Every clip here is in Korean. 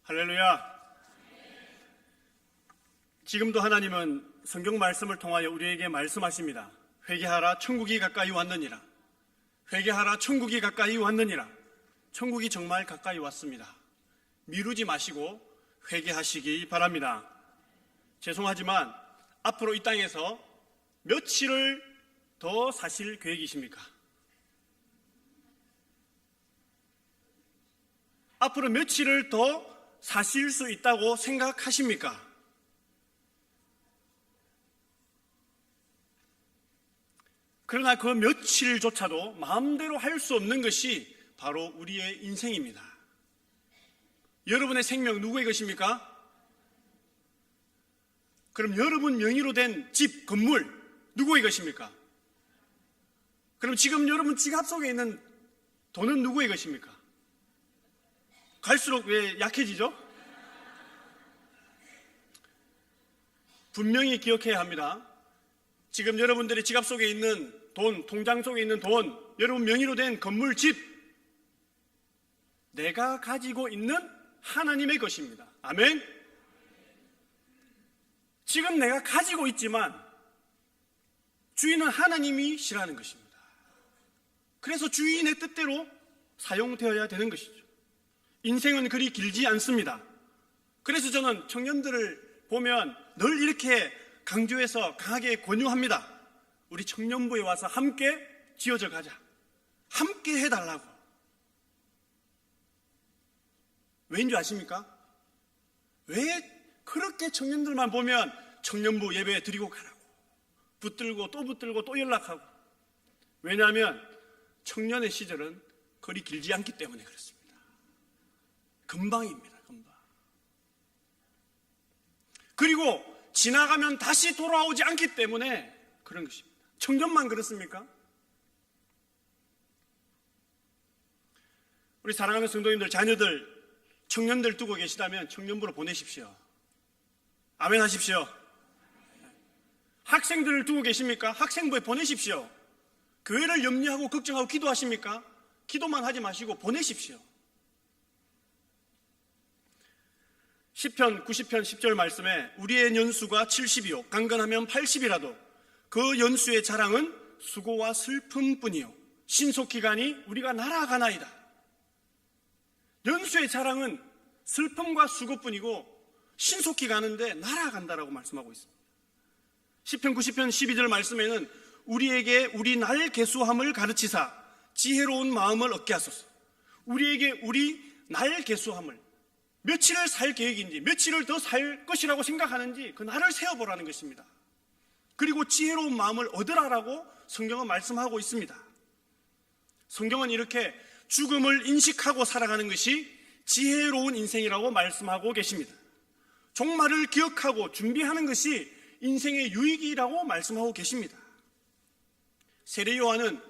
할렐루야. 지금도 하나님은 성경 말씀을 통하여 우리에게 말씀하십니다. 회개하라, 천국이 가까이 왔느니라. 회개하라, 천국이 가까이 왔느니라. 천국이 정말 가까이 왔습니다. 미루지 마시고 회개하시기 바랍니다. 죄송하지만 앞으로 이 땅에서 며칠을 더 사실 계획이십니까? 앞으로 며칠을 더 사실 수 있다고 생각하십니까? 그러나 그 며칠조차도 마음대로 할 수 없는 것이 바로 우리의 인생입니다. 여러분의 생명 누구의 것입니까? 그럼 여러분 명의로 된 집, 건물 누구의 것입니까? 그럼 지금 여러분 지갑 속에 있는 돈은 누구의 것입니까? 갈수록 왜 약해지죠? 분명히 기억해야 합니다. 지금 여러분들의 지갑 속에 있는 돈, 통장 속에 있는 돈, 여러분 명의로 된 건물, 집, 내가 가지고 있는 하나님의 것입니다. 아멘? 지금 내가 가지고 있지만 주인은 하나님이 시라는 것입니다. 그래서 주인의 뜻대로 사용되어야 되는 것이죠. 인생은 그리 길지 않습니다. 그래서 저는 청년들을 보면 늘 이렇게 강조해서 강하게 권유합니다. 우리 청년부에 와서 함께 지어져 가자. 함께 해달라고. 왜인 줄 아십니까? 왜 그렇게 청년들만 보면 청년부 예배 드리고 가라고 붙들고 또 연락하고. 왜냐하면 청년의 시절은 그리 길지 않기 때문에 그렇습니다. 금방입니다. 금방. 그리고 지나가면 다시 돌아오지 않기 때문에 그런 것입니다. 청년만 그렇습니까? 우리 사랑하는 성도님들, 자녀들, 청년들 두고 계시다면 청년부로 보내십시오. 아멘 하십시오. 학생들을 두고 계십니까? 학생부에 보내십시오. 교회를 염려하고 걱정하고 기도하십니까? 기도만 하지 마시고 보내십시오. 시편 90편 10절 말씀에 우리의 연수가 70이요 강건하면 80이라도 그 연수의 자랑은 수고와 슬픔뿐이요 신속히 가니 우리가 날아가나이다. 연수의 자랑은 슬픔과 수고뿐이고 신속히 가는데 날아간다라고 말씀하고 있습니다. 시편 90편 12절 말씀에는 우리에게 우리 날 계수함을 가르치사 지혜로운 마음을 얻게 하소서. 우리에게 우리 날 계수함을, 며칠을 살 계획인지 며칠을 더 살 것이라고 생각하는지 그 날을 세어보라는 것입니다. 그리고 지혜로운 마음을 얻으라라고 성경은 말씀하고 있습니다. 성경은 이렇게 죽음을 인식하고 살아가는 것이 지혜로운 인생이라고 말씀하고 계십니다. 종말을 기억하고 준비하는 것이 인생의 유익이라고 말씀하고 계십니다. 세례 요한은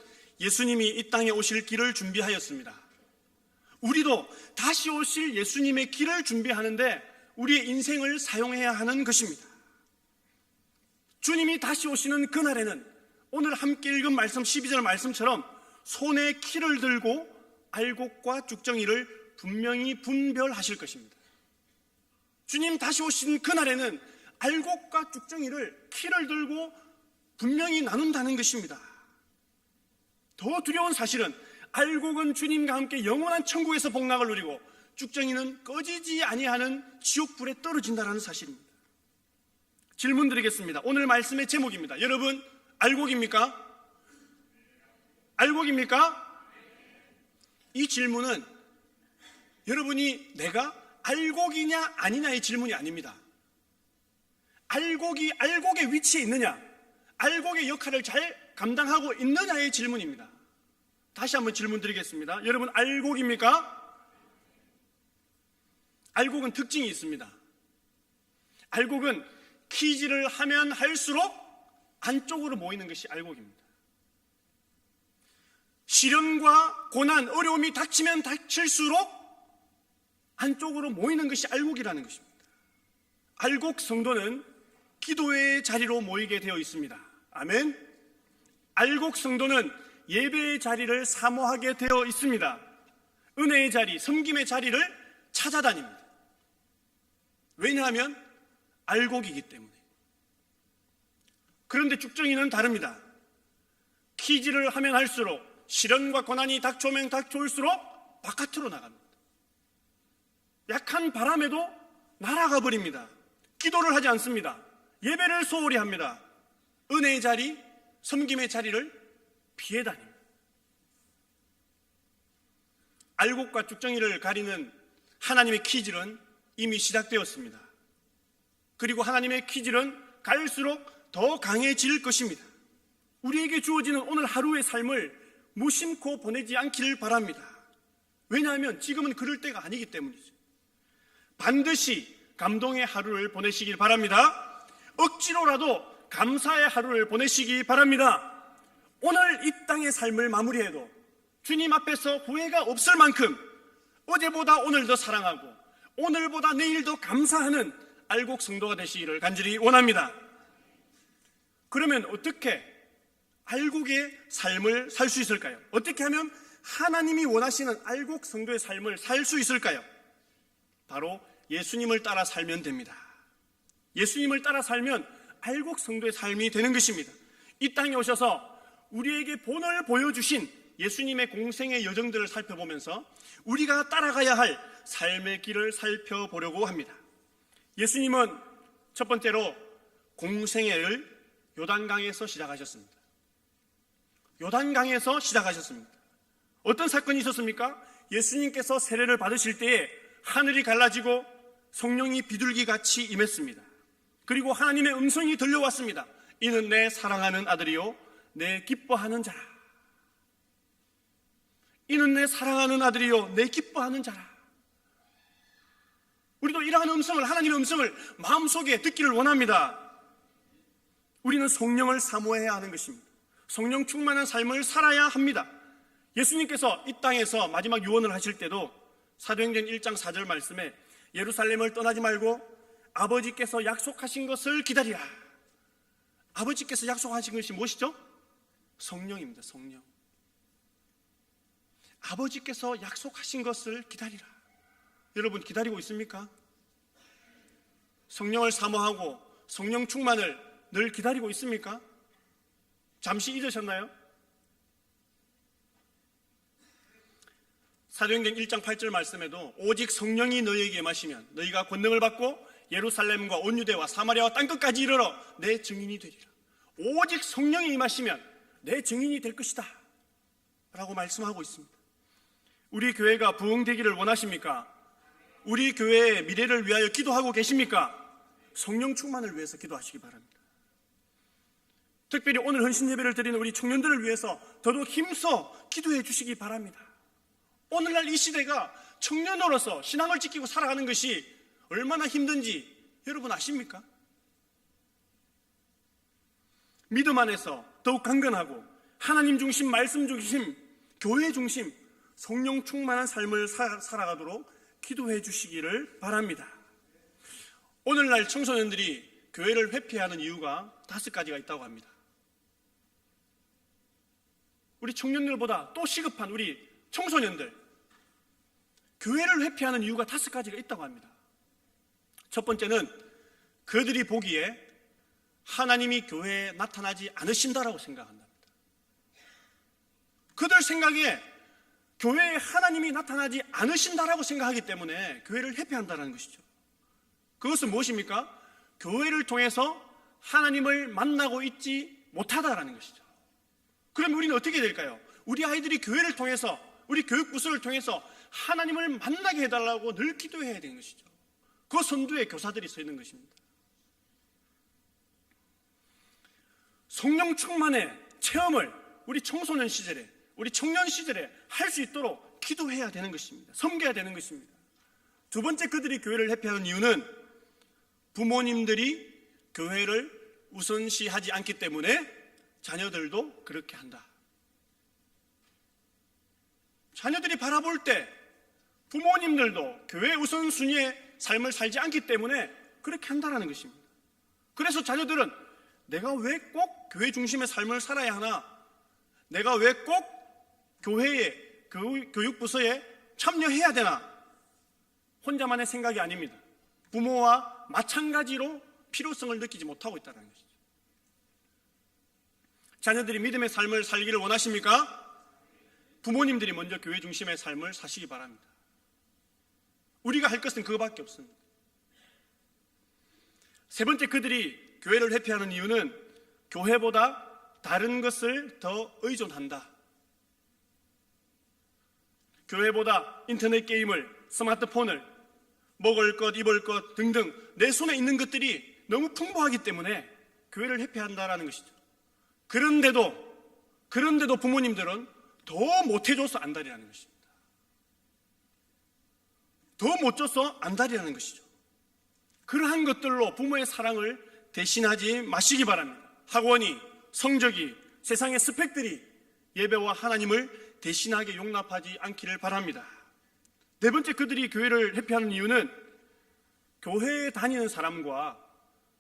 예수님이 이 땅에 오실 길을 준비하였습니다. 우리도 다시 오실 예수님의 길을 준비하는데 우리의 인생을 사용해야 하는 것입니다. 주님이 다시 오시는 그날에는 오늘 함께 읽은 말씀 12절 말씀처럼 손에 키를 들고 알곡과 쭉정이를 분명히 분별하실 것입니다. 주님 다시 오신 그날에는 알곡과 쭉정이를 키를 들고 분명히 나눈다는 것입니다. 더 두려운 사실은 알곡은 주님과 함께 영원한 천국에서 복락을 누리고 쭉정이는 꺼지지 아니하는 지옥불에 떨어진다는 사실입니다. 질문 드리겠습니다. 오늘 말씀의 제목입니다. 여러분 알곡입니까? 알곡입니까? 이 질문은 여러분이 내가 알곡이냐 아니냐의 질문이 아닙니다. 알곡이 알곡의 위치에 있느냐, 알곡의 역할을 잘 감당하고 있느냐의 질문입니다. 다시 한번 질문 드리겠습니다. 여러분 알곡입니까? 알곡은 특징이 있습니다. 알곡은 키질을 하면 할수록 안쪽으로 모이는 것이 알곡입니다. 시련과 고난, 어려움이 닥치면 닥칠수록 안쪽으로 모이는 것이 알곡이라는 것입니다. 알곡 성도는 기도의 자리로 모이게 되어 있습니다. 아멘. 알곡 성도는 예배의 자리를 사모하게 되어 있습니다. 은혜의 자리, 섬김의 자리를 찾아다닙니다. 왜냐하면 알곡이기 때문에. 그런데 죽정이는 다릅니다. 키질을 하면 할수록, 시련과 고난이 닥쳐오면 닥쳐올수록 바깥으로 나갑니다. 약한 바람에도 날아가 버립니다. 기도를 하지 않습니다. 예배를 소홀히 합니다. 은혜의 자리, 섬김의 자리를 피해 다닙니다. 알곡과 죽정이를 가리는 하나님의 키질은 이미 시작되었습니다. 그리고 하나님의 키질은 갈수록 더 강해질 것입니다. 우리에게 주어지는 오늘 하루의 삶을 무심코 보내지 않기를 바랍니다. 왜냐하면 지금은 그럴 때가 아니기 때문이죠. 반드시 감동의 하루를 보내시길 바랍니다. 억지로라도 감사의 하루를 보내시기 바랍니다. 오늘 이 땅의 삶을 마무리해도 주님 앞에서 후회가 없을 만큼 어제보다 오늘 더 사랑하고 오늘보다 내일 더 감사하는 알곡 성도가 되시기를 간절히 원합니다. 그러면 어떻게 알곡의 삶을 살 수 있을까요? 어떻게 하면 하나님이 원하시는 알곡 성도의 삶을 살 수 있을까요? 바로 예수님을 따라 살면 됩니다. 예수님을 따라 살면 알곡 성도의 삶이 되는 것입니다. 이 땅에 오셔서 우리에게 본을 보여주신 예수님의 공생의 여정들을 살펴보면서 우리가 따라가야 할 삶의 길을 살펴보려고 합니다. 예수님은 첫 번째로 공생애를 요단강에서 시작하셨습니다. 요단강에서 시작하셨습니다. 어떤 사건이 있었습니까? 예수님께서 세례를 받으실 때에 하늘이 갈라지고 성령이 비둘기같이 임했습니다. 그리고 하나님의 음성이 들려왔습니다. 이는 내 사랑하는 아들이요 내 기뻐하는 자라. 이는 내 사랑하는 아들이요 내 기뻐하는 자라. 우리도 이러한 음성을, 하나님의 음성을 마음속에 듣기를 원합니다. 우리는 성령을 사모해야 하는 것입니다. 성령 충만한 삶을 살아야 합니다. 예수님께서 이 땅에서 마지막 유언을 하실 때도 사도행전 1장 4절 말씀에 예루살렘을 떠나지 말고 아버지께서 약속하신 것을 기다리라. 아버지께서 약속하신 것이 무엇이죠? 성령입니다. 성령. 아버지께서 약속하신 것을 기다리라. 여러분 기다리고 있습니까? 성령을 사모하고 성령 충만을 늘 기다리고 있습니까? 잠시 잊으셨나요? 사도행전 1장 8절 말씀에도 오직 성령이 너희에게 임하시면 너희가 권능을 받고 예루살렘과 온 유대와 사마리아와 땅끝까지 이르러 내 증인이 되리라. 오직 성령이 임하시면 내 증인이 될 것이다 라고 말씀하고 있습니다. 우리 교회가 부흥되기를 원하십니까? 우리 교회의 미래를 위하여 기도하고 계십니까? 성령 충만을 위해서 기도하시기 바랍니다. 특별히 오늘 헌신 예배를 드리는 우리 청년들을 위해서 더더욱 힘써 기도해 주시기 바랍니다. 오늘날 이 시대가 청년으로서 신앙을 지키고 살아가는 것이 얼마나 힘든지 여러분 아십니까? 믿음 안에서 더욱 강건하고 하나님 중심, 말씀 중심, 교회 중심, 성령 충만한 삶을 살아가도록 기도해 주시기를 바랍니다. 오늘날 청소년들이 교회를 회피하는 이유가 5가지가 있다고 합니다. 우리 청년들보다 또 시급한 우리 청소년들, 교회를 회피하는 이유가 5가지가 있다고 합니다. 첫 번째는 그들이 보기에 하나님이 교회에 나타나지 않으신다라고 생각한답니다. 그들 생각에 교회에 하나님이 나타나지 않으신다라고 생각하기 때문에 교회를 회피한다는 것이죠. 그것은 무엇입니까? 교회를 통해서 하나님을 만나고 있지 못하다라는 것이죠. 그럼 우리는 어떻게 될까요? 우리 아이들이 교회를 통해서, 우리 교육부서를 통해서 하나님을 만나게 해달라고 늘 기도해야 되는 것이죠. 그 선두에 교사들이 서 있는 것입니다. 성령 충만의 체험을 우리 청소년 시절에, 우리 청년 시절에 할 수 있도록 기도해야 되는 것입니다. 섬겨야 되는 것입니다. 두 번째, 그들이 교회를 회피하는 이유는 부모님들이 교회를 우선시하지 않기 때문에 자녀들도 그렇게 한다. 자녀들이 바라볼 때 부모님들도 교회 우선순위의 삶을 살지 않기 때문에 그렇게 한다는 것입니다. 그래서 자녀들은 내가 왜 꼭 교회 중심의 삶을 살아야 하나? 내가 왜 꼭 교회의 교육부서에 참여해야 되나? 혼자만의 생각이 아닙니다. 부모와 마찬가지로 필요성을 느끼지 못하고 있다는 것이죠. 자녀들이 믿음의 삶을 살기를 원하십니까? 부모님들이 먼저 교회 중심의 삶을 사시기 바랍니다. 우리가 할 것은 그거밖에 없습니다. 세 번째, 그들이 교회를 회피하는 이유는 교회보다 다른 것을 더 의존한다. 교회보다 인터넷 게임을, 스마트폰을, 먹을 것, 입을 것 등등 내 손에 있는 것들이 너무 풍부하기 때문에 교회를 회피한다라는 것이죠. 그런데도 부모님들은 더 못해줘서 안달이라는 것입니다. 더 못 줘서 안달이라는 것이죠. 그러한 것들로 부모의 사랑을 대신하지 마시기 바랍니다. 학원이, 성적이, 세상의 스펙들이 예배와 하나님을 대신하게 용납하지 않기를 바랍니다. 네 번째, 그들이 교회를 회피하는 이유는 교회에 다니는 사람과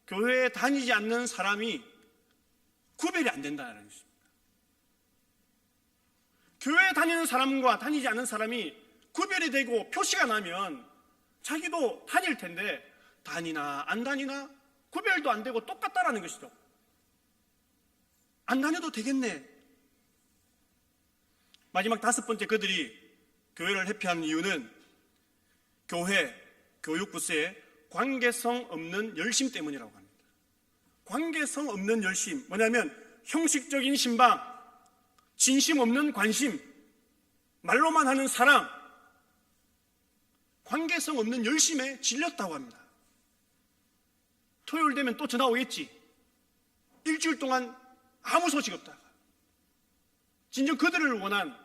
교회에 다니지 않는 사람이 구별이 안 된다는 것입니다. 교회에 다니는 사람과 다니지 않는 사람이 구별이 되고 표시가 나면 자기도 다닐 텐데 다니나 안 다니나 구별도 안 되고 똑같다라는 것이죠. 안 다녀도 되겠네. 마지막 다섯 번째, 그들이 교회를 회피하는 이유는 교회, 교육부서의 관계성 없는 열심 때문이라고 합니다. 관계성 없는 열심, 뭐냐면 형식적인 신방, 진심 없는 관심, 말로만 하는 사랑, 관계성 없는 열심에 질렸다고 합니다. 토요일 되면 또 전화 오겠지. 일주일 동안 아무 소식 없다가 진정 그들을 원한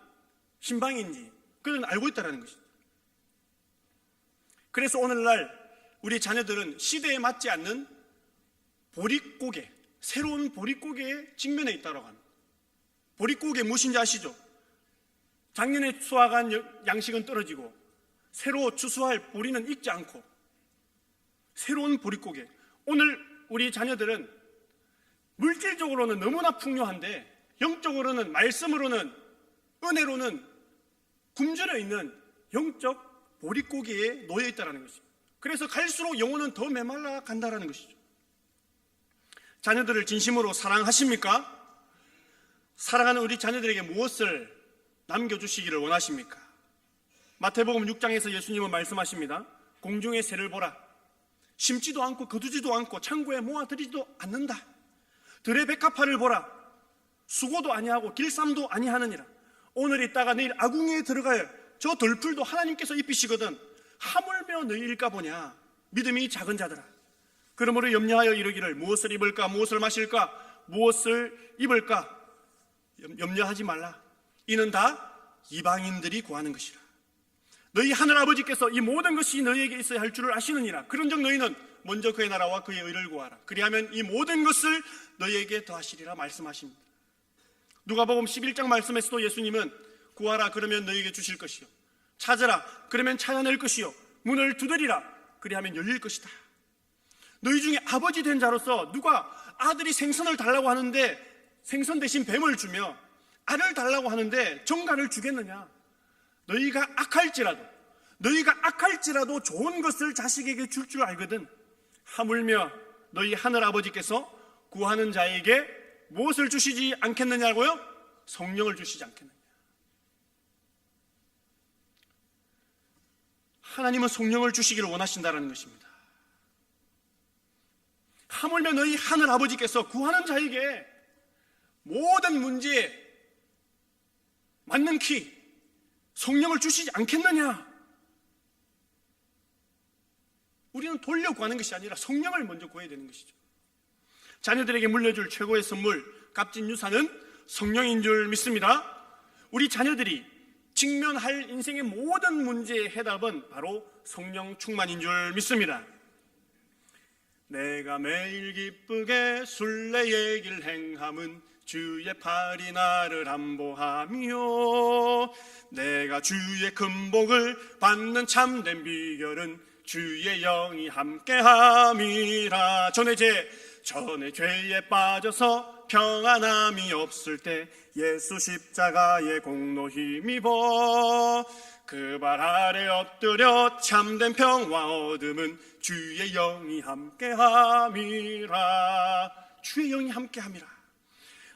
신방인지 그들은 알고 있다는 것입니다. 그래서 오늘날 우리 자녀들은 시대에 맞지 않는 보릿고개, 새로운 보릿고개에 직면해 있다고 합니다. 보릿고개 무엇인지 아시죠? 작년에 수확한 양식은 떨어지고 새로 추수할 보리는 익지 않고 새로운 보릿고개. 오늘 우리 자녀들은 물질적으로는 너무나 풍요한데 영적으로는, 말씀으로는, 은혜로는 굶주려 있는 영적 보릿고개에 놓여 있다는 것입니다. 그래서 갈수록 영혼은 더 메말라 간다는 것이죠. 자녀들을 진심으로 사랑하십니까? 사랑하는 우리 자녀들에게 무엇을 남겨주시기를 원하십니까? 마태복음 6장에서 예수님은 말씀하십니다. 공중의 새를 보라. 심지도 않고 거두지도 않고 창고에 모아들이지도 않는다. 들의 백합화를 보라. 수고도 아니하고 길쌈도 아니하느니라. 오늘 있다가 내일 아궁이에 들어갈 저 덜풀도 하나님께서 입히시거든 하물며 너희일까 보냐. 믿음이 작은 자들아. 그러므로 염려하여 이르기를 무엇을 입을까, 무엇을 마실까, 무엇을 입을까 염려하지 말라. 이는 다 이방인들이 구하는 것이라. 너희 하늘 아버지께서 이 모든 것이 너희에게 있어야 할 줄을 아시느니라. 그런즉 너희는 먼저 그의 나라와 그의 의를 구하라. 그리하면 이 모든 것을 너희에게 더하시리라 말씀하십니다. 누가복음 11장 말씀에서도 예수님은 구하라 그러면 너희에게 주실 것이요, 찾으라 그러면 찾아낼 것이요, 문을 두드리라 그리하면 열릴 것이다. 너희 중에 아버지 된 자로서 누가 아들이 생선을 달라고 하는데 생선 대신 뱀을 주며 알을 달라고 하는데 정갈을 주겠느냐? 너희가 악할지라도 좋은 것을 자식에게 줄 줄 알거든. 하물며 너희 하늘 아버지께서 구하는 자에게 무엇을 주시지 않겠느냐고요? 성령을 주시지 않겠느냐. 하나님은 성령을 주시기를 원하신다는 것입니다. 하물며 너희 하늘 아버지께서 구하는 자에게 모든 문제에 맞는 키, 성령을 주시지 않겠느냐. 우리는 돌려 구하는 것이 아니라 성령을 먼저 구해야 되는 것이죠. 자녀들에게 물려줄 최고의 선물, 값진 유산은 성령인 줄 믿습니다. 우리 자녀들이 직면할 인생의 모든 문제의 해답은 바로 성령 충만인 줄 믿습니다. 내가 매일 기쁘게 순례의 길 행함은 주의 팔이 나를 안보하며 내가 주의 큰 복을 받는 참된 비결은 주의 영이 함께함이라. 전에 죄에 빠져서 평안함이 없을 때 예수 십자가의 공로 힘입어 그 발 아래 엎드려 참된 평화 얻음은 주의 영이 함께함이라. 주의 영이 함께함이라.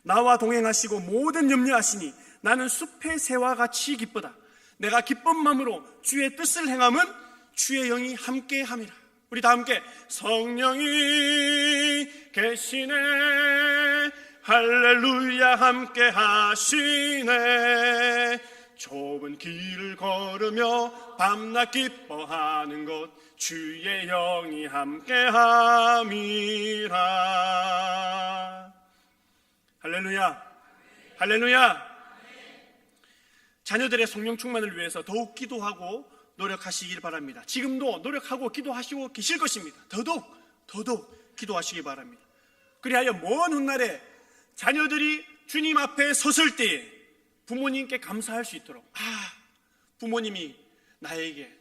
나와 동행하시고 모든 염려하시니 나는 숲의 새와 같이 기쁘다. 내가 기쁜 마음으로 주의 뜻을 행함은 주의 영이 함께함이라. 우리 다 함께 성령이 계시네 할렐루야 함께 하시네. 좁은 길을 걸으며 밤낮 기뻐하는 것 주의 영이 함께함이라. 할렐루야, 할렐루야. 자녀들의 성령 충만을 위해서 더욱 기도하고 노력하시길 바랍니다. 지금도 노력하고 기도하시고 계실 것입니다. 더더욱 기도하시기 바랍니다. 그리하여 먼 훗날에 자녀들이 주님 앞에 섰을 때에 부모님께 감사할 수 있도록, 부모님이 나에게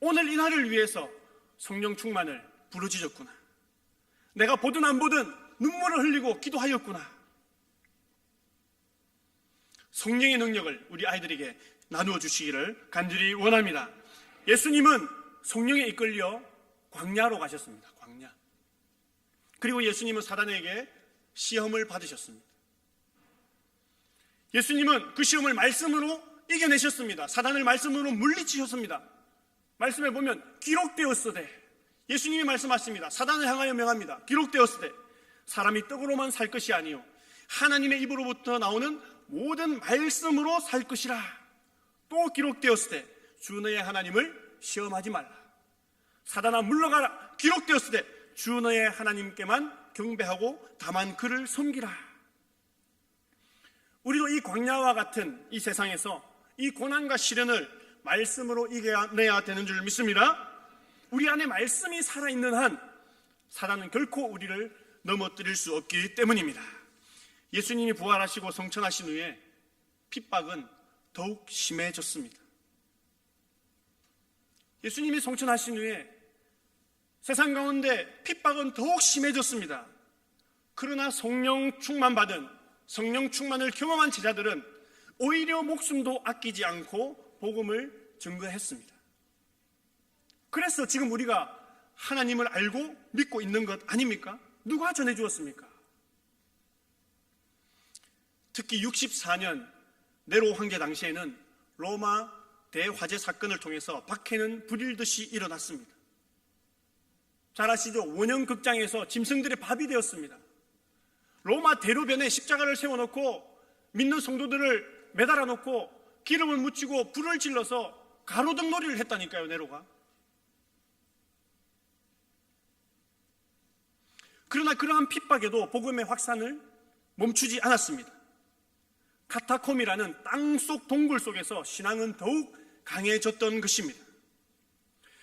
오늘 이 날을 위해서 성령 충만을 부르짖었구나. 내가 보든 안 보든 눈물을 흘리고 기도하였구나. 성령의 능력을 우리 아이들에게 나누어 주시기를 간절히 원합니다. 예수님은 성령에 이끌려 광야로 가셨습니다. 광야. 그리고 예수님은 사단에게 시험을 받으셨습니다. 예수님은 그 시험을 말씀으로 이겨내셨습니다. 사단을 말씀으로 물리치셨습니다. 말씀에 보면 기록되었으되, 예수님이 말씀하십니다. 사단을 향하여 명합니다. 기록되었으되 사람이 떡으로만 살 것이 아니요 하나님의 입으로부터 나오는 모든 말씀으로 살 것이라. 또 기록되었으되 주 너의 하나님을 시험하지 말라. 사단아 물러가라. 기록되었으되 주 너의 하나님께만 경배하고 다만 그를 섬기라. 우리도 이 광야와 같은 이 세상에서 이 고난과 시련을 말씀으로 이겨내야 되는 줄 믿습니다. 우리 안에 말씀이 살아있는 한 사단은 결코 우리를 넘어뜨릴 수 없기 때문입니다. 예수님이 부활하시고 성천하신 후에 핍박은 더욱 심해졌습니다. 예수님이 성천하신 후에 세상 가운데 핍박은 더욱 심해졌습니다. 그러나 성령 충만받은, 성령 충만을 경험한 제자들은 오히려 목숨도 아끼지 않고 복음을 증거했습니다. 그래서 지금 우리가 하나님을 알고 믿고 있는 것 아닙니까? 누가 전해주었습니까? 특히 64년 네로 황제 당시에는 로마 대화재 사건을 통해서 박해는 불일듯이 일어났습니다. 잘 아시죠? 원형 극장에서 짐승들의 밥이 되었습니다. 로마 대로변에 십자가를 세워놓고 믿는 성도들을 매달아 놓고 기름을 묻히고 불을 질러서 가로등 놀이를 했다니까요, 네로가. 그러나 그러한 핍박에도 복음의 확산을 멈추지 않았습니다. 카타콤이라는 땅속 동굴 속에서 신앙은 더욱 강해졌던 것입니다.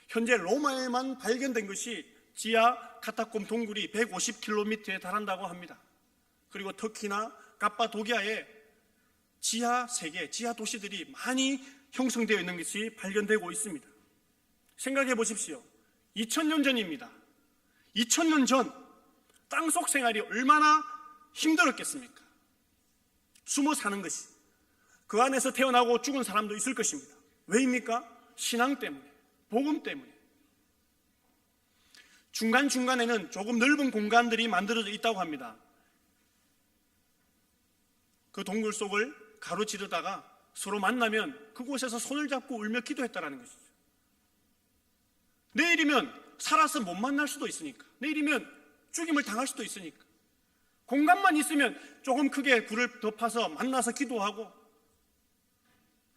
현재 로마에만 발견된 것이 지하 카타콤 동굴이 150km에 달한다고 합니다. 그리고 터키나 카파도키아에 지하 세계, 지하 도시들이 많이 형성되어 있는 것이 발견되고 있습니다. 생각해 보십시오. 2000년 전입니다. 2000년 전 땅속 생활이 얼마나 힘들었겠습니까? 숨어 사는 것이. 그 안에서 태어나고 죽은 사람도 있을 것입니다. 왜입니까? 신앙 때문에, 복음 때문에. 중간중간에는 조금 넓은 공간들이 만들어져 있다고 합니다. 그 동굴 속을 가로지르다가 서로 만나면 그곳에서 손을 잡고 울며 기도했다라는 것이죠. 내일이면 살아서 못 만날 수도 있으니까, 내일이면 죽임을 당할 수도 있으니까, 공간만 있으면 조금 크게 불을 덮어서 만나서 기도하고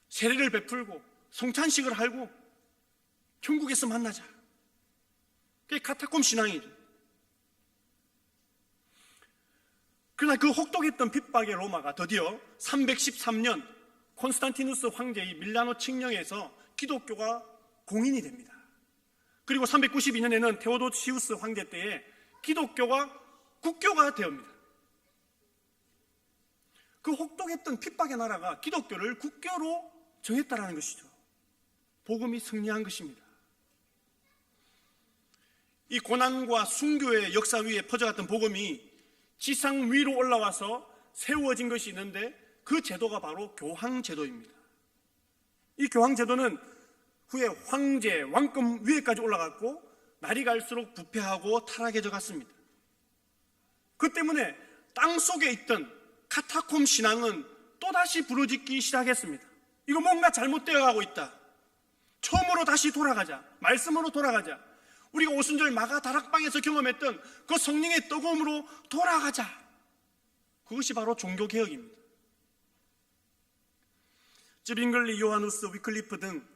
세례를 베풀고 성찬식을 하고 천국에서 만나자. 그게 카타콤 신앙이죠. 그러나 그 혹독했던 핍박의 로마가 드디어 313년 콘스탄티누스 황제의 밀라노 칙령에서 기독교가 공인이 됩니다. 그리고 392년에는 테오도시우스 황제 때에 기독교가 국교가 되옵니다. 그 혹독했던 핍박의 나라가 기독교를 국교로 정했다라는 것이죠. 복음이 승리한 것입니다. 이 고난과 순교의 역사 위에 퍼져갔던 복음이 지상 위로 올라와서 세워진 것이 있는데 그 제도가 바로 교황 제도입니다. 이 교황제도는 후에 황제, 왕권 위에까지 올라갔고 날이 갈수록 부패하고 타락해져 갔습니다. 그 때문에 땅속에 있던 카타콤 신앙은 또다시 부르짖기 시작했습니다. 이거 뭔가 잘못되어 가고 있다. 처음으로 다시 돌아가자. 말씀으로 돌아가자. 우리가 오순절 마가 다락방에서 경험했던 그 성령의 뜨거움으로 돌아가자. 그것이 바로 종교개혁입니다. 쯔빙글리, 요하누스, 위클리프 등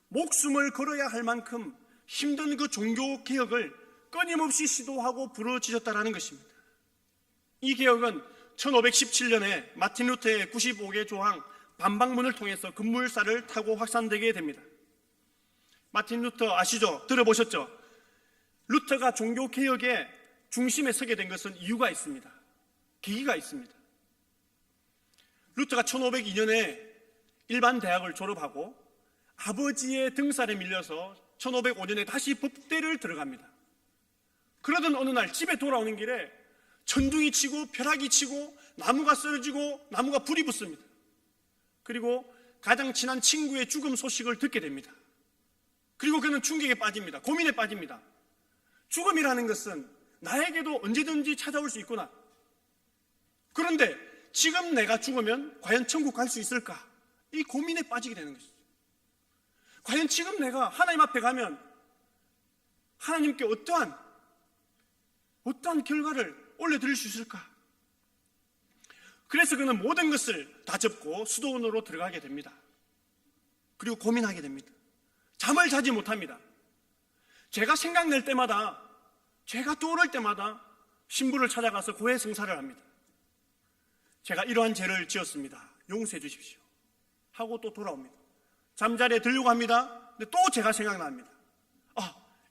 목숨을 걸어야 할 만큼 힘든 그 종교개혁을 끊임없이 시도하고 부르짖었다라는 것입니다. 이 개혁은 1517년에 마틴 루터의 95개 조항 반박문을 통해서 급물살을 타고 확산되게 됩니다. 마틴 루터 아시죠? 들어보셨죠? 루터가 종교개혁의 중심에 서게 된 것은 이유가 있습니다. 계기가 있습니다. 루터가 1502년에 일반 대학을 졸업하고 아버지의 등살에 밀려서 1505년에 다시 법대를 들어갑니다. 그러던 어느 날 집에 돌아오는 길에 천둥이 치고 벼락이 치고 나무가 쓰러지고 나무가 불이 붙습니다. 그리고 가장 친한 친구의 죽음 소식을 듣게 됩니다. 그리고 그는 충격에 빠집니다. 고민에 빠집니다. 죽음이라는 것은 나에게도 언제든지 찾아올 수 있구나. 그런데 지금 내가 죽으면 과연 천국 갈 수 있을까? 이 고민에 빠지게 되는 것이죠. 과연 지금 내가 하나님 앞에 가면 하나님께 어떠한 결과를 올려드릴 수 있을까? 그래서 그는 모든 것을 다 접고 수도원으로 들어가게 됩니다. 그리고 고민하게 됩니다. 잠을 자지 못합니다. 제가 생각날 때마다, 제가 떠오를 때마다 신부를 찾아가서 고해 성사를 합니다. 제가 이러한 죄를 지었습니다. 용서해 주십시오. 하고 또 돌아옵니다. 잠자리에 들려고 합니다. 근데 또 제가 생각납니다.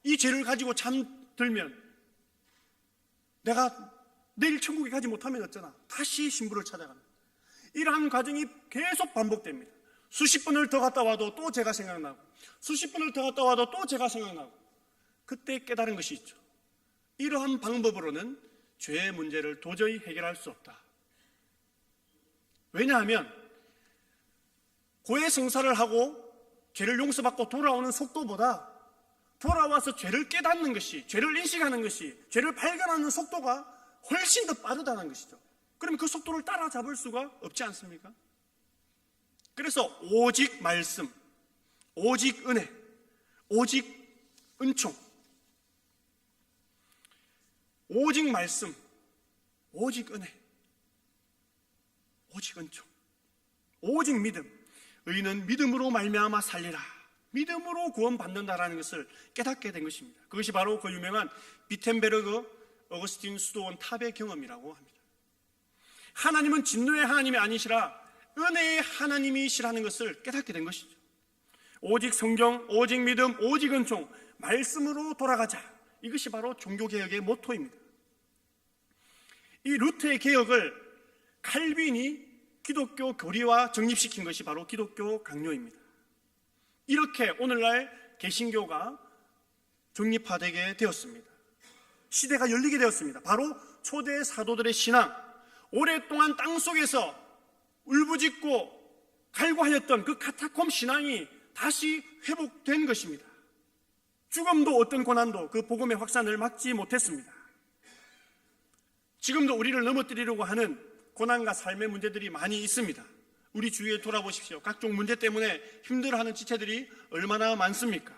이 죄를 가지고 잠들면 내가 내일 천국에 가지 못하면 어쩌나. 다시 신부를 찾아갑니다. 이러한 과정이 계속 반복됩니다. 수십 번을 더 갔다 와도 또 제가 생각나고, 수십 번을 더 갔다 와도 또 제가 생각나고, 그때 깨달은 것이 있죠. 이러한 방법으로는 죄의 문제를 도저히 해결할 수 없다. 왜냐하면 고해 성사를 하고 죄를 용서받고 돌아오는 속도보다 돌아와서 죄를 깨닫는 것이, 죄를 인식하는 것이, 죄를 발견하는 속도가 훨씬 더 빠르다는 것이죠. 그럼 그 속도를 따라잡을 수가 없지 않습니까? 그래서 오직 말씀, 오직 은혜, 오직 은총, 오직 말씀, 오직 은혜, 오직 은총, 오직 믿음. 의인은 믿음으로 말미암아 살리라. 믿음으로 구원받는다라는 것을 깨닫게 된 것입니다. 그것이 바로 그 유명한 비텐베르그 어거스틴 수도원 탑의 경험이라고 합니다. 하나님은 진노의 하나님이 아니시라 은혜의 하나님이시라는 것을 깨닫게 된 것이죠. 오직 성경, 오직 믿음, 오직 은총, 말씀으로 돌아가자. 이것이 바로 종교개혁의 모토입니다. 이 루터의 개혁을 칼빈이 기독교 교리와 정립시킨 것이 바로 기독교 강요입니다. 이렇게 오늘날 개신교가 정립화되게 되었습니다. 시대가 열리게 되었습니다. 바로 초대 사도들의 신앙, 오랫동안 땅속에서 울부짖고 갈구하였던 그 카타콤 신앙이 다시 회복된 것입니다. 죽음도 어떤 고난도 그 복음의 확산을 막지 못했습니다. 지금도 우리를 넘어뜨리려고 하는 고난과 삶의 문제들이 많이 있습니다. 우리 주위에 돌아보십시오. 각종 문제 때문에 힘들어하는 지체들이 얼마나 많습니까?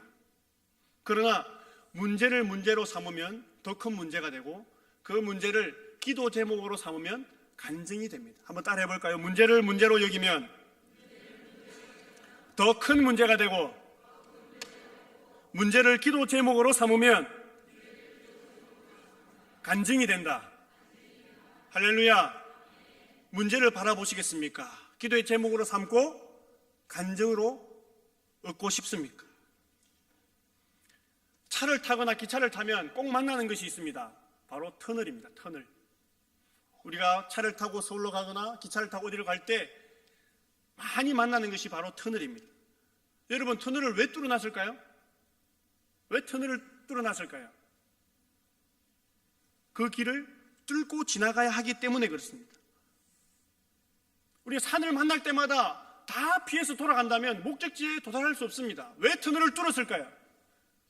그러나 문제를 문제로 삼으면 더 큰 문제가 되고, 그 문제를 기도 제목으로 삼으면 간증이 됩니다. 한번 따라해 볼까요? 문제를 문제로 여기면 더 큰 문제가 되고, 문제를 기도 제목으로 삼으면 간증이 된다. 할렐루야. 문제를 바라보시겠습니까? 기도의 제목으로 삼고 간증으로 얻고 싶습니까? 차를 타거나 기차를 타면 꼭 만나는 것이 있습니다. 바로 터널입니다. 터널. 우리가 차를 타고 서울로 가거나 기차를 타고 어디를 갈 때 많이 만나는 것이 바로 터널입니다. 여러분, 터널을 왜 뚫어놨을까요? 왜 터널을 뚫어놨을까요? 그 길을 뚫고 지나가야 하기 때문에 그렇습니다. 우리가 산을 만날 때마다 다 피해서 돌아간다면 목적지에 도달할 수 없습니다. 왜 터널을 뚫었을까요?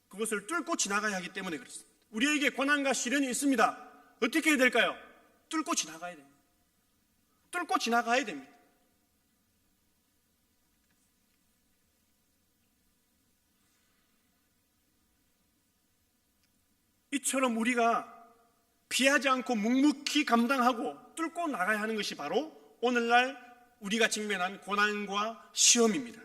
그것을 뚫고 지나가야 하기 때문에 그렇습니다. 우리에게 고난과 시련이 있습니다. 어떻게 해야 될까요? 뚫고 지나가야 됩니다. 뚫고 지나가야 됩니다. 이처럼 우리가 피하지 않고 묵묵히 감당하고 뚫고 나가야 하는 것이 바로 오늘날 우리가 직면한 고난과 시험입니다.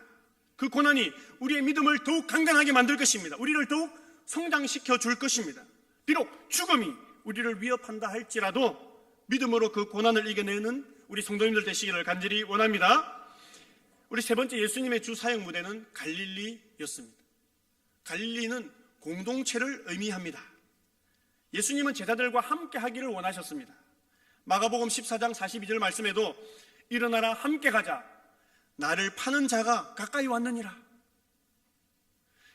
그 고난이 우리의 믿음을 더욱 강건하게 만들 것입니다. 우리를 더욱 성장시켜 줄 것입니다. 비록 죽음이 우리를 위협한다 할지라도 믿음으로 그 고난을 이겨내는 우리 성도님들 되시기를 간절히 원합니다. 우리 세 번째 예수님의 주 사역 무대는 갈릴리였습니다. 갈릴리는 공동체를 의미합니다. 예수님은 제자들과 함께 하기를 원하셨습니다. 마가복음 14장 42절 말씀에도 일어나라 함께 가자. 나를 파는 자가 가까이 왔느니라.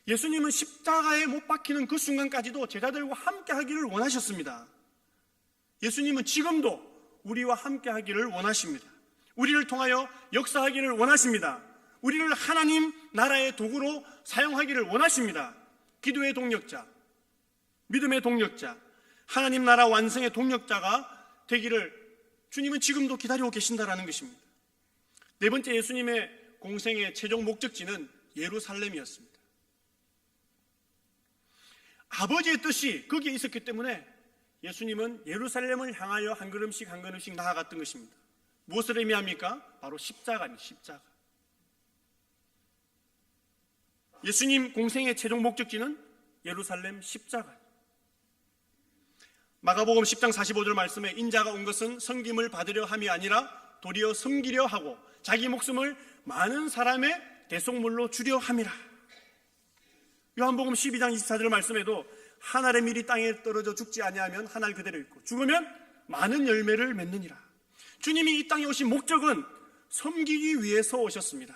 예수님은 십자가에 못 박히는 그 순간까지도 제자들과 함께 하기를 원하셨습니다. 예수님은 지금도 우리와 함께 하기를 원하십니다. 우리를 통하여 역사하기를 원하십니다. 우리를 하나님 나라의 도구로 사용하기를 원하십니다. 기도의 동력자, 믿음의 동력자, 하나님 나라 완성의 동력자가 되기를 주님은 지금도 기다리고 계신다라는 것입니다. 네 번째 예수님의 공생의 최종 목적지는 예루살렘이었습니다. 아버지의 뜻이 거기에 있었기 때문에 예수님은 예루살렘을 향하여 한 걸음씩 한 걸음씩 나아갔던 것입니다. 무엇을 의미합니까? 바로 십자가입니다. 십자가. 예수님 공생의 최종 목적지는 예루살렘 십자가. 마가복음 10장 45절 말씀에 인자가 온 것은 섬김을 받으려 함이 아니라 도리어 섬기려 하고 자기 목숨을 많은 사람의 대속물로 주려 함이라. 요한복음 12장 24절 말씀에도 한 알의 밀이 땅에 떨어져 죽지 아니하면 한 알 그대로 있고 죽으면 많은 열매를 맺느니라. 주님이 이 땅에 오신 목적은 섬기기 위해서 오셨습니다.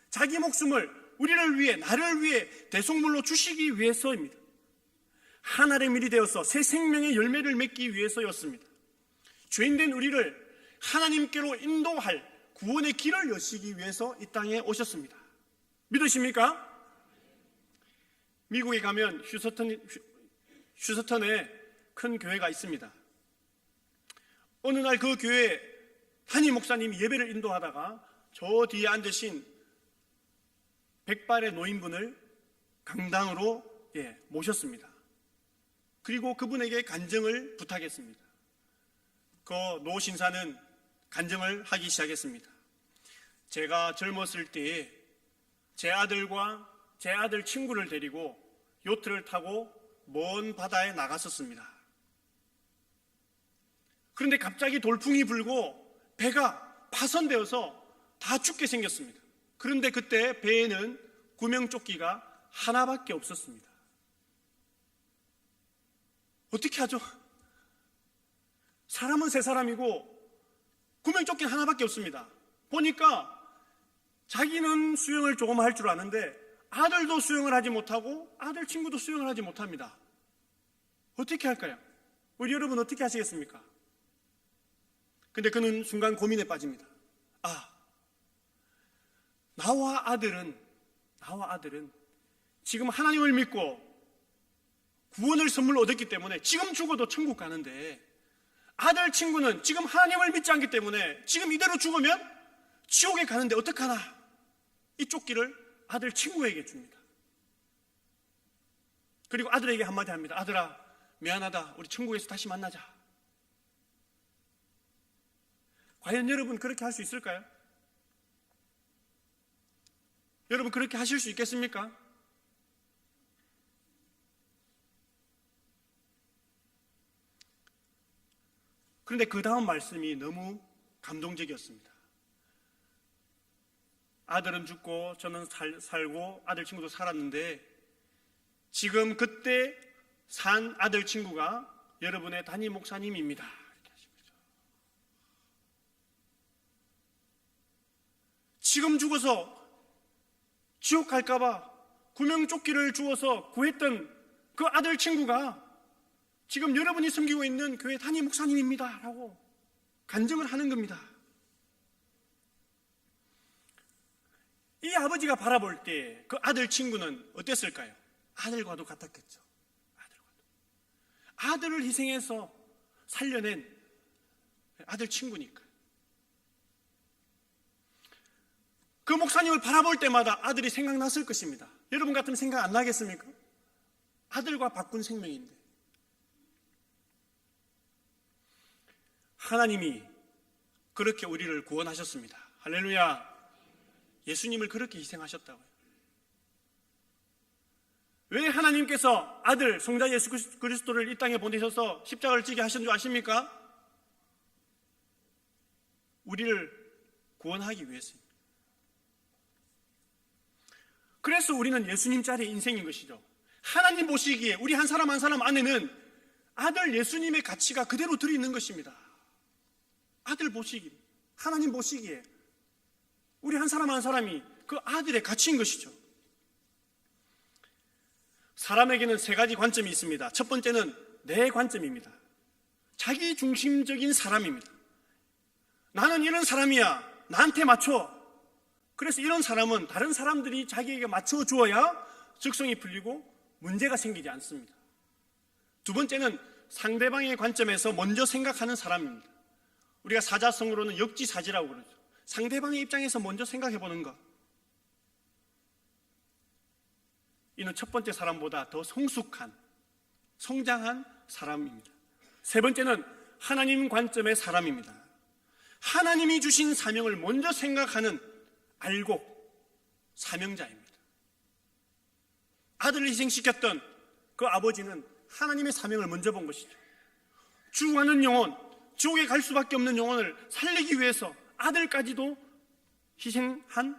자기 목숨을 우리를 위해, 나를 위해 대속물로 주시기 위해서입니다. 한 알의 밀이 되어서 새 생명의 열매를 맺기 위해서였습니다. 죄인된 우리를 하나님께로 인도할 구원의 길을 여시기 위해서 이 땅에 오셨습니다. 믿으십니까? 미국에 가면 휴스턴에 큰 교회가 있습니다. 어느 날 그 교회에 담임 목사님이 예배를 인도하다가 저 뒤에 앉으신 백발의 노인분을 강당으로 모셨습니다. 그리고 그분에게 간증을 부탁했습니다. 그 노 신사는 간증을 하기 시작했습니다. 제가 젊었을 때에 제 아들과 제 아들 친구를 데리고 요트를 타고 먼 바다에 나갔었습니다. 그런데 갑자기 돌풍이 불고 배가 파손되어서 다 죽게 생겼습니다. 그런데 그때 배에는 구명조끼가 하나밖에 없었습니다. 어떻게 하죠? 사람은 세 사람이고 구명조끼는 하나밖에 없습니다. 보니까 자기는 수영을 조금 할 줄 아는데 아들도 수영을 하지 못하고 아들 친구도 수영을 하지 못합니다. 어떻게 할까요? 우리 여러분 어떻게 하시겠습니까? 근데 그는 순간 고민에 빠집니다. 나와 아들은 지금 하나님을 믿고 구원을 선물로 얻었기 때문에 지금 죽어도 천국 가는데 아들 친구는 지금 하나님을 믿지 않기 때문에 지금 이대로 죽으면 지옥에 가는데 어떡하나? 이 조끼를 아들 친구에게 줍니다. 그리고 아들에게 한마디 합니다. 아들아, 미안하다. 우리 천국에서 다시 만나자. 과연 여러분 그렇게 할 수 있을까요? 여러분 그렇게 하실 수 있겠습니까? 그런데 그 다음 말씀이 너무 감동적이었습니다. 아들은 죽고 저는 살고 아들 친구도 살았는데 지금 그때 산 아들 친구가 여러분의 담임 목사님입니다. 이렇게 하십니다. 지금 죽어서 지옥 갈까봐 구명조끼를 주어서 구했던 그 아들 친구가 지금 여러분이 섬기고 있는 교회 담임 목사님입니다 라고 간증을 하는 겁니다. 이 아버지가 바라볼 때 그 아들 친구는 어땠을까요? 아들과도 같았겠죠. 아들을 희생해서 살려낸 아들 친구니까. 그 목사님을 바라볼 때마다 아들이 생각났을 것입니다. 여러분 같으면 생각 안 나겠습니까? 아들과 바꾼 생명인데. 하나님이 그렇게 우리를 구원하셨습니다. 할렐루야. 예수님을 그렇게 희생하셨다고요. 왜 하나님께서 아들 성자 예수 그리스도를 이 땅에 보내셔서 십자가를 지게 하신 줄 아십니까? 우리를 구원하기 위해서입니다. 그래서 우리는 예수님 자리의 인생인 것이죠. 하나님 보시기에 우리 한 사람 한 사람 안에는 아들 예수님의 가치가 그대로 들어있는 것입니다. 아들 보시기에, 하나님 보시기에 우리 한 사람 한 사람이 그 아들의 가치인 것이죠. 사람에게는 세 가지 관점이 있습니다. 첫 번째는 내 관점입니다. 자기 중심적인 사람입니다. 나는 이런 사람이야. 나한테 맞춰. 그래서 이런 사람은 다른 사람들이 자기에게 맞춰주어야 적성이 풀리고 문제가 생기지 않습니다. 두 번째는 상대방의 관점에서 먼저 생각하는 사람입니다. 우리가 사자성어로는 역지사지라고 그러죠. 상대방의 입장에서 먼저 생각해보는 것. 이는 첫 번째 사람보다 더 성숙한, 성장한 사람입니다. 세 번째는 하나님 관점의 사람입니다. 하나님이 주신 사명을 먼저 생각하는 알곡, 사명자입니다. 아들을 희생시켰던 그 아버지는 하나님의 사명을 먼저 본 것이죠. 죽어가는 영혼, 지옥에 갈 수밖에 없는 영혼을 살리기 위해서 아들까지도 희생한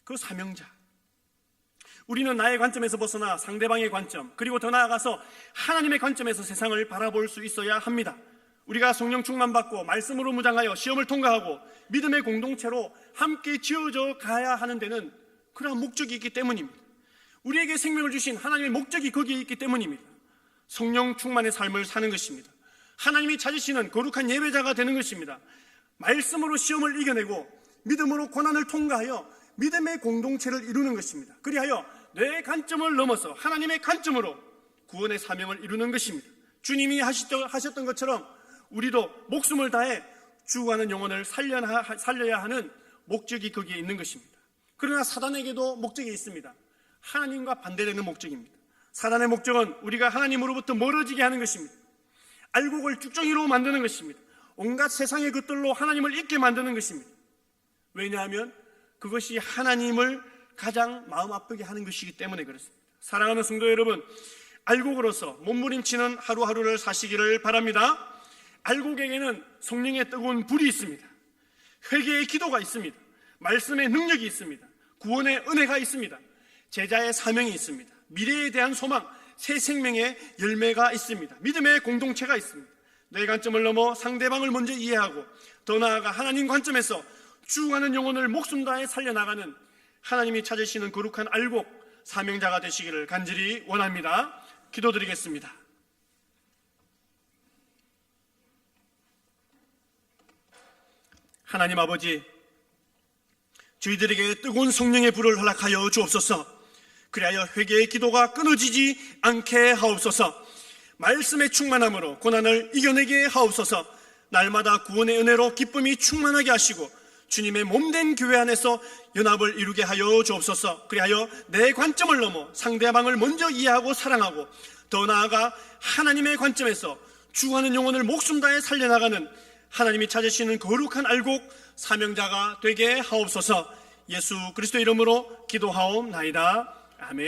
그 사명자. 우리는 나의 관점에서 벗어나 상대방의 관점, 그리고 더 나아가서 하나님의 관점에서 세상을 바라볼 수 있어야 합니다. 우리가 성령 충만받고 말씀으로 무장하여 시험을 통과하고 믿음의 공동체로 함께 지어져 가야 하는 데는 그러한 목적이 있기 때문입니다. 우리에게 생명을 주신 하나님의 목적이 거기에 있기 때문입니다. 성령 충만의 삶을 사는 것입니다. 하나님이 찾으시는 거룩한 예배자가 되는 것입니다. 말씀으로 시험을 이겨내고 믿음으로 고난을 통과하여 믿음의 공동체를 이루는 것입니다. 그리하여 내 관점을 넘어서 하나님의 관점으로 구원의 사명을 이루는 것입니다. 주님이 하셨던 것처럼 우리도 목숨을 다해 죽어가는 영혼을 살려야 하는 목적이 거기에 있는 것입니다. 그러나 사단에게도 목적이 있습니다. 하나님과 반대되는 목적입니다. 사단의 목적은 우리가 하나님으로부터 멀어지게 하는 것입니다. 알곡을 쭉정이로 만드는 것입니다. 온갖 세상의 것들로 하나님을 잊게 만드는 것입니다. 왜냐하면 그것이 하나님을 가장 마음 아프게 하는 것이기 때문에 그렇습니다. 사랑하는 성도 여러분, 알곡으로서 몸부림치는 하루하루를 사시기를 바랍니다. 알곡에게는 성령의 뜨거운 불이 있습니다. 회개의 기도가 있습니다. 말씀의 능력이 있습니다. 구원의 은혜가 있습니다. 제자의 사명이 있습니다. 미래에 대한 소망, 새 생명의 열매가 있습니다. 믿음의 공동체가 있습니다. 내 관점을 넘어 상대방을 먼저 이해하고 더 나아가 하나님 관점에서 죽어가는 영혼을 목숨 다해 살려나가는 하나님이 찾으시는 거룩한 알곡 사명자가 되시기를 간절히 원합니다. 기도드리겠습니다. 하나님 아버지, 저희들에게 뜨거운 성령의 불을 허락하여 주옵소서. 그리하여 회개의 기도가 끊어지지 않게 하옵소서. 말씀의 충만함으로 고난을 이겨내게 하옵소서. 날마다 구원의 은혜로 기쁨이 충만하게 하시고 주님의 몸된 교회 안에서 연합을 이루게 하여 주옵소서. 그리하여 내 관점을 넘어 상대방을 먼저 이해하고 사랑하고 더 나아가 하나님의 관점에서 죽어가는 영혼을 목숨 다해 살려나가는 하나님이 찾으시는 거룩한 알곡 사명자가 되게 하옵소서. 예수 그리스도 이름으로 기도하옵나이다. 아멘.